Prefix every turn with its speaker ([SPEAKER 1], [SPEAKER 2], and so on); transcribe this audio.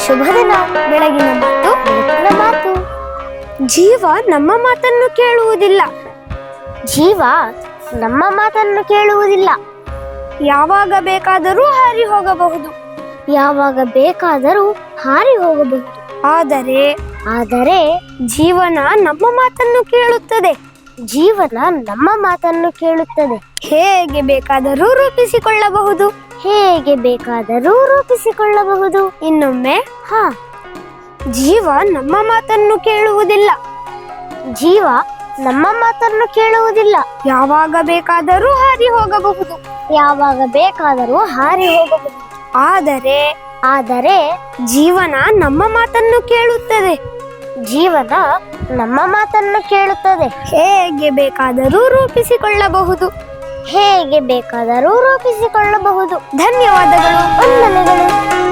[SPEAKER 1] ಶುಭ ದಿನ.
[SPEAKER 2] ಬೆಳಗಿನ ಮಾತು
[SPEAKER 1] ಬೆಳಕಿನ ಮಾತು.
[SPEAKER 2] ಜೀವ ನಮ್ಮ ಮಾತನ್ನು ಕೇಳುವುದಿಲ್ಲ.
[SPEAKER 1] ಜೀವ ನಮ್ಮ ಮಾತನ್ನು ಕೇಳುವುದಿಲ್ಲ.
[SPEAKER 2] ಯಾವಾಗ ಬೇಕಾದರೂ ಹಾರಿ ಹೋಗಬಹುದು.
[SPEAKER 1] ಯಾವಾಗ ಬೇಕಾದರೂ ಹಾರಿ ಹೋಗಬಹುದು.
[SPEAKER 2] ಆದರೆ ಜೀವನ ನಮ್ಮ ಮಾತನ್ನು ಕೇಳುತ್ತದೆ.
[SPEAKER 1] ಜೀವನ ನಮ್ಮ ಮಾತನ್ನು ಕೇಳುತ್ತದೆ.
[SPEAKER 2] ಹೇಗೆ ಬೇಕಾದರೂ ರೂಪಿಸಿಕೊಳ್ಳಬಹುದು.
[SPEAKER 1] ಹೇಗೆ ಬೇಕಾದರೂ ರೂಪಿಸಿಕೊಳ್ಳಬಹುದು.
[SPEAKER 2] ಇನ್ನೊಮ್ಮೆ,
[SPEAKER 1] ಹಾ,
[SPEAKER 2] ಜೀವ ನಮ್ಮ ಮಾತನ್ನು ಕೇಳುವುದಿಲ್ಲ.
[SPEAKER 1] ಜೀವ ನಮ್ಮ ಮಾತನ್ನು ಕೇಳುವುದಿಲ್ಲ.
[SPEAKER 2] ಯಾವಾಗ ಬೇಕಾದರೂ ಹಾರಿ ಹೋಗಬಹುದು.
[SPEAKER 1] ಯಾವಾಗ ಬೇಕಾದರೂ ಹಾರಿ ಹೋಗಬಹುದು.
[SPEAKER 2] ಆದರೆ ಜೀವನ ನಮ್ಮ ಮಾತನ್ನು ಕೇಳುತ್ತದೆ.
[SPEAKER 1] ಜೀವನ ನಮ್ಮ ಮಾತನ್ನು ಕೇಳುತ್ತದೆ.
[SPEAKER 2] ಹೇಗೆ ಬೇಕಾದರೂ ರೂಪಿಸಿಕೊಳ್ಳಬಹುದು.
[SPEAKER 1] ಹೇಗೆ ಬೇಕಾದರೂ ರೂಪಿಸಿಕೊಳ್ಳಬಹುದು.
[SPEAKER 2] ಧನ್ಯವಾದಗಳು.
[SPEAKER 1] ವಂದನೆಗಳು.